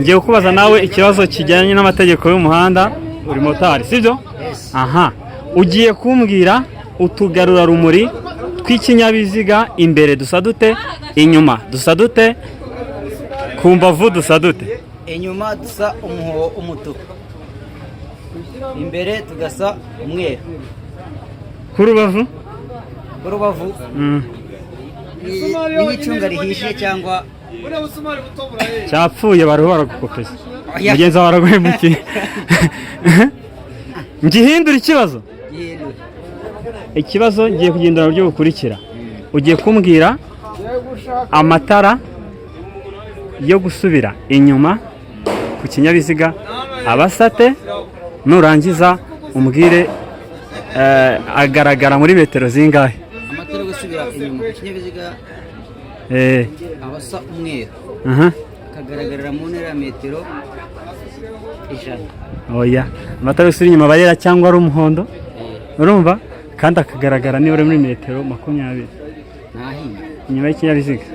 ngiye kukubaza nawe ikibazo kijyanye n'amategeko y'umuhanda, uri motari sibyo? Aha, ugiye kumbwira utugarura rumuri tw'ikinyabiziga, imbere dusa dute, inyuma dusa dute, ku mbavu dusa dute? Inyuma dusa umutuku, imbere tugasa umweru. Ku rubavu? Ku rubavu n'icunga rihishe cyangwa cyapfuye, bariho baragukopeza mugenzi wawe araguhemukiye. Ngihindura ikibazo ngiye kugendera mu buryo bukurikira. Ugiye kumbwira amatara yo gusubira inyuma ku kinyabiziga abasate, nurangiza umbwire agaragara muri metero zingahe? Amatara yo gusubira inyuma ku kinyabiziga abasa umweru, akagaragarira mu ntera ya metero 100. Oya, amatara yo gusubira inyuma aba yera cyangwa ari umuhondo, urumva? Kandi akagaragara nibura muri metero 20 inyuma y'ikinyabiziga.